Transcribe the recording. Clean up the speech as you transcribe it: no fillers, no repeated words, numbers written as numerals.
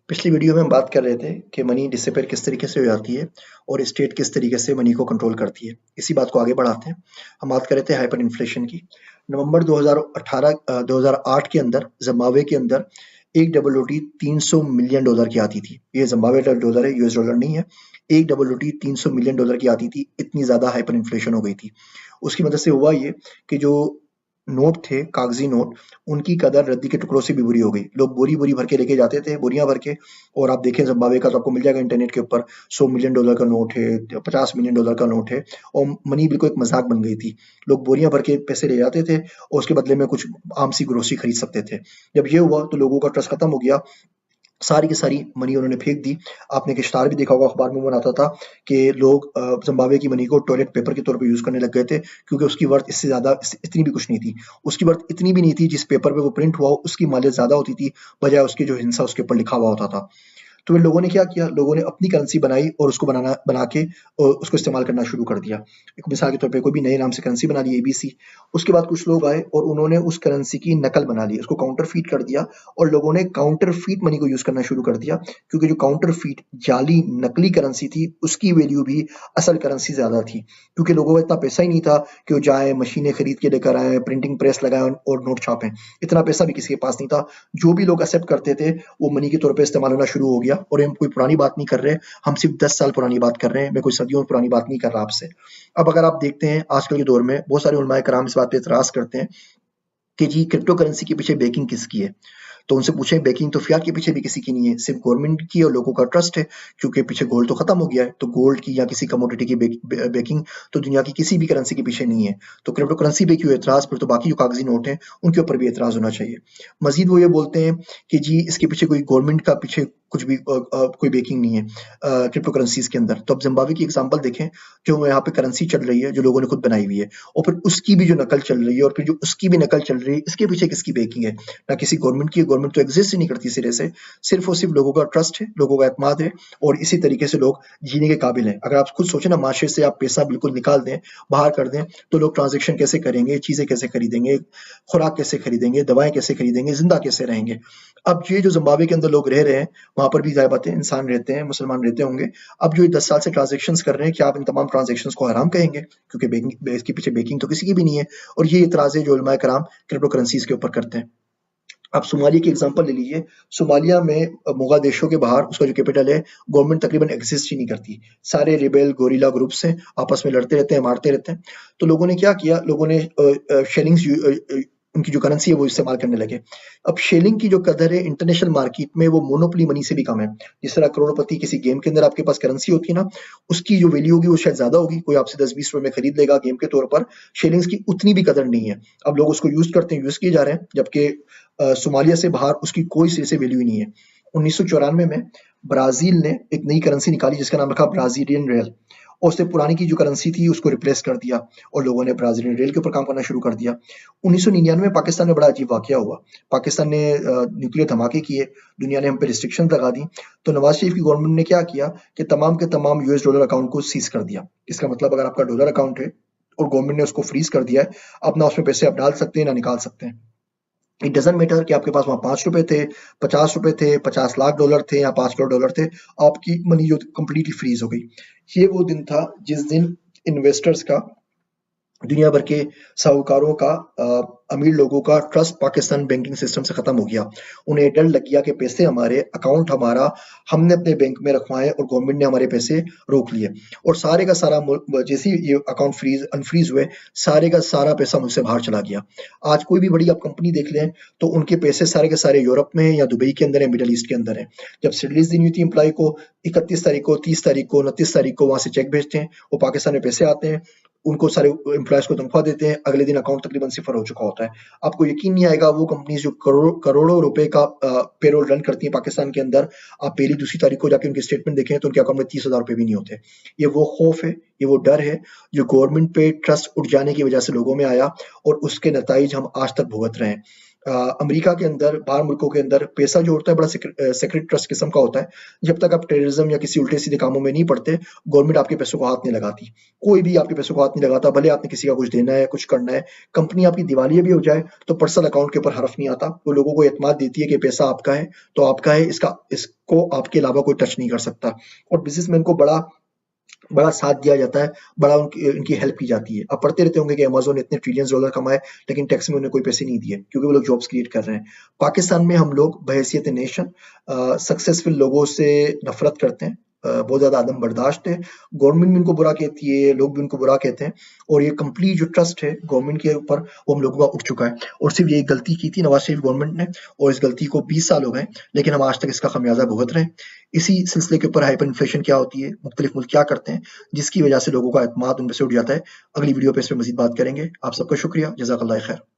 पिछली वीडियो में हम बात कर रहे थे कि मनी डिसअपीयर किस तरीके से हो जाती है और स्टेट किस तरीके से मनी को कंट्रोल करती है। इसी बात को आगे बढ़ाते हैं। हम बात कर रहे थे हाइपर इन्फ्लेशन की। नवंबर 2008 के अंदर जिम्बाब्वे के अंदर एक डबल रोटी $300 मिलियन की आती थी। ये जिम्बाब्वे डॉलर है, यूएस डॉलर नहीं है। एक डबल रोटी $300 मिलियन की आती थी, इतनी ज्यादा हाइपर इन्फ्लेशन हो गई थी। उसकी वजह से हुआ ये कि जो नोट थे, कागजी नोट, उनकी कदर रद्दी के टुकड़ों से भी बुरी हो गई। लोग बोरी-बोरी भर के लेके जाते थे, बोरियाँ भर के। और आप देखें ज़िम्बाब्वे का तो आपको मिल जाएगा इंटरनेट के ऊपर, $100 मिलियन का नोट है, $50 मिलियन का नोट है और मनी बिल्कुल एक मज़ाक बन गई थी। लोग बोरियाँ भर के पैसे ले जाते थे और उसके बदले में कुछ आम सी ग्रोसरी खरीद सकते थे। जब ये हुआ तो लोगों का ट्रस्ट खत्म हो गया, सारी की सारी मनी उन्होंने फेंक दी। आपने एक इश्तहार भी देखा होगा, अखबार में वो आता था कि लोग ज़िम्बाब्वे की मनी को टॉयलेट पेपर के तौर पे यूज़ करने लग गए थे, क्योंकि उसकी वर्थ इससे ज़्यादा इतनी भी कुछ नहीं थी। उसकी वर्थ इतनी भी नहीं थी, जिस पेपर पे वो प्रिंट हुआ हो, उसकी मालियत ज़्यादा होती थी, बजाय उसके जो हिस्सा उसके ऊपर लिखा हुआ होता था। तो फिर लोगों ने क्या किया, लोगों ने अपनी करेंसी बनाई और उसको बना के उसको इस्तेमाल करना शुरू कर दिया। एक मिसाल के तौर पे कोई भी नए नाम से करेंसी बना ली, एबीसी। उसके बाद कुछ लोग आए और उन्होंने उस करेंसी की नकल बना ली, उसको काउंटरफीट कर दिया और लोगों ने काउंटरफीट मनी को यूज़ करना शुरू कर दिया, क्योंकि जो काउंटरफीट जाली नकली करेंसी थी, उसकी वैल्यू भी असल करेंसी ज़्यादा थी। क्योंकि लोगों को इतना पैसा ही नहीं था कि वो जाएँ, मशीनें खरीद के लेकर आएँ, प्रिंटिंग प्रेस लगाएँ और नोट छापें। इतना पैसा भी किसी के पास नहीं था। जो भी लोग एक्सेप्ट करते थे, वो मनी के तौर पे इस्तेमाल होना शुरू हो गया। और हम कोई पुरानी बात नहीं कर रहे, हम सिर्फ 10 साल पुरानी बात कर रहे हैं। मैं कोई सदियों पुरानी बात नहीं कर रहा आपसे। अब अगर आप देखते हैं आजकल के दौर में बहुत सारे उलमाए कराम इस बात पे एतराज करते हैं कि जी क्रिप्टो करेंसी के पीछे बैकिंग किसकी है। तो उनसे पूछें, बैकिंग तो फियाट के पीछे भी किसी की नहीं है, सिर्फ गवर्नमेंट की और लोगों का ट्रस्ट है। क्योंकि पीछे गोल्ड तो खत्म हो गया है, तो गोल्ड की या किसी कमोडिटी की बैकिंग तो दुनिया की किसी भी करेंसी के पीछे नहीं है। तो क्रिप्टो करेंसी पे क्यों एतराज, फिर तो बाकी जो कागजी नोट हैं उनके ऊपर भी एतराज होना चाहिए। मजीद वो ये बोलते हैं कि जी इसके पीछे कोई गवर्नमेंट का पीछे कुछ भी कोई बैकिंग नहीं है क्रिप्टो करेंसीज के अंदर। तो अब जिम्बाब्वे की एग्जांपल देखें, जो यहाँ पे करेंसी चल रही है, जो लोगों ने खुद बनाई हुई है, और फिर उसकी भी जो नकल चल रही है, और फिर जो उसकी भी नकल चल रही है, इसके पीछे किसकी बैकिंग है? ना किसी गवर्नमेंट की। गवर्नमेंट तो एग्जिस्ट ही नहीं करती सिरे से। सिर्फ और सिर्फ लोगों का ट्रस्ट है, लोगों का एतमाद है, और इसी तरीके से लोग जीने के काबिल हैं। अगर आप खुद सोचें ना, माशरे से आप पैसा बिल्कुल निकाल दें, बाहर कर दें, तो लोग ट्रांजेक्शन कैसे करेंगे, चीजें कैसे खरीदेंगे, खुराक कैसे खरीदेंगे, दवाएं कैसे खरीदेंगे, जिंदा कैसे रहेंगे? अब ये जो जिम्बाब्वे के अंदर लोग रह रहे हैं, वहां पर भी जाहिर बात है इंसान रहते हैं, मुसलमान रहते होंगे। अब जो ये 10 साल से ट्रांजेक्शन कर रहे हैं, क्या आप इन तमाम ट्रांजेक्शन को हराम कहेंगे? क्योंकि बेकिंग, इसके पीछे बेकिंग तो किसी की भी नहीं है। और ये इतराज है जो उलमाए कराम क्रिप्टो करेंसीज के ऊपर करते हैं। आप सोमालिया की एग्जांपल ले लीजिए। सोमालिया में मोगादिशो के बाहर उसका जो कैपिटल है, गवर्नमेंट तकरीबन एग्जिस्ट ही नहीं करती। सारे रिबेल गोरिल्ला ग्रुप्स हैं, आपस में लड़ते रहते हैं, मारते रहते हैं। तो लोगों ने क्या किया, लोगों ने शेलिंग्स, उनकी जो करेंसी है वो इस्तेमाल करने लगे। अब शेलिंग की जो कदर है इंटरनेशनल मार्केट में, वो मोनोपोली मनी से भी कम है। जिस तरह करोड़पति किसी गेम के अंदर आपके पास करेंसी होती है ना, उसकी जो वैल्यू होगी वो शायद ज्यादा होगी, कोई आपसे 10-20 रुपए में खरीद लेगा गेम के तौर पर। शेलिंग्स की उतनी भी कदर नहीं है। अब लोग उसको यूज करते हैं, यूज किए जा रहे हैं, जबकि सोमालिया से बाहर उसकी कोई सिरे से वैल्यू ही नहीं है। 1994 में ब्राजील ने एक नई करेंसी निकाली जिसका नाम रखा ब्राजीलियन रियल, और उससे पुरानी की जो करेंसी थी उसको रिप्लेस कर दिया, और लोगों ने ब्राजीलियन रियल के ऊपर काम करना शुरू कर दिया। 1999 में पाकिस्तान में बड़ा अजीब वाकया हुआ। पाकिस्तान ने न्यूक्लियर धमाके किए, दुनिया ने हम पे रिस्ट्रिक्शन लगा दी। तो नवाज शरीफ की गवर्नमेंट ने क्या किया कि तमाम के तमाम यूएस डॉलर अकाउंट को सीज कर दिया। इसका मतलब अगर आपका डॉलर अकाउंट है और गवर्नमेंट ने उसको फ्रीज कर दिया है, अब ना उसमें पैसे आप डाल सकते हैं ना निकाल सकते हैं। इट डजंट मैटर कि आपके पास वहाँ ₹5 थे, ₹50 थे, 50 लाख डॉलर थे या 5 करोड़ डॉलर थे, आपकी मनी जो कंप्लीटली फ्रीज हो गई। ये वो दिन था जिस दिन इन्वेस्टर्स का, दुनिया भर के साहूकारों का, अमीर लोगों का ट्रस्ट पाकिस्तान बैंकिंग सिस्टम से खत्म हो गया। उन्हें डर लग गया कि पैसे हमारे, अकाउंट हमारा, हमने अपने बैंक में रखवाए और गवर्नमेंट ने हमारे पैसे रोक लिए। और सारे का सारा जैसे ही ये अकाउंट अनफ्रीज हुए, सारे का सारा पैसा मुझसे बाहर चला गया। आज कोई भी बड़ी आप कंपनी देख लें तो उनके पैसे सारे के सारे यूरोप में है या दुबई के अंदर है, मिडल ईस्ट के अंदर है। जब सैलरीज देनी होती है एम्प्लॉय को, 31 तारीख को, 30 तारीख को, 29 तारीख को वहां से चेक भेजते हैं, वो पाकिस्तान में पैसे आते हैं, उनको सारे एम्प्लॉयज को तनख्वाह देते हैं, अगले दिन अकाउंट तकरीबन सिफर हो चुका होता है। आपको यकीन नहीं आएगा, वो कंपनीज जो करोड़ों करोड़ों रुपए का पेरोल रन करती है पाकिस्तान के अंदर, आप पहली दूसरी तारीख को जाके उनके स्टेटमेंट देखें तो उनके अकाउंट में 30,000 रुपए भी नहीं होते। ये वो खौफ है, ये वो डर है जो गवर्नमेंट पे ट्रस्ट उठ जाने की वजह से लोगों में आया, और उसके नताइज हम आज तक भुगत रहे हैं। अमेरिका के अंदर, बाहर मुल्कों के अंदर पैसा जो होता है बड़ा सेक्रेट ट्रस्ट किस्म का होता है। जब तक आप टेररिज्म या किसी उल्टे सीधे कामों में नहीं पड़ते, गवर्नमेंट आपके पैसों को हाथ नहीं लगाती। कोई भी आपके पैसों को हाथ नहीं लगाता, भले आपने किसी का कुछ देना है, कुछ करना है। कंपनी आपकी दिवालिया भी हो जाए तो पर्सनल अकाउंट के ऊपर हरफ नहीं आता। वो लोगों को एतमाद देती है कि पैसा आपका है तो आपका है, इसको आपके अलावा कोई टच नहीं कर सकता। और बिजनेसमैन को बड़ा बड़ा साथ दिया जाता है, बड़ा उनकी हेल्प की जाती है। आप पढ़ते रहते होंगे कि अमेज़न ने इतने ट्रिलियंस डॉलर कमाए, लेकिन टैक्स में उन्हें कोई पैसे नहीं दिए, क्योंकि वो लोग जॉब्स क्रिएट कर रहे हैं। पाकिस्तान में हम लोग बहैसियत नेशन सक्सेसफुल लोगों से नफरत करते हैं, बहुत ज़्यादा आदम बर्दाश्त है। गवर्नमेंट भी उनको बुरा कहती है, लोग भी उनको बुरा कहते हैं, और ये कंप्लीट जो ट्रस्ट है गवर्नमेंट के ऊपर, वो हम लोगों का उठ चुका है। और सिर्फ यही गलती की थी नवाज शरीफ गवर्नमेंट ने, और इस गलती को 20 साल हो गए, लेकिन हम आज तक इसका खमियाजा भुगत रहे हैं। इसी सिलसिले के ऊपर हाइपर इन्फ्लेशन क्या होती है, मुख्तलिफ मुल्क क्या करते हैं, जिसकी वजह से लोगों का एतमाद उन पे से उठ जाता है। अगली वीडियो पे इस पे मजीद बात करेंगे। आप सबका शुक्रिया, जज़ाकल्लाह खैर।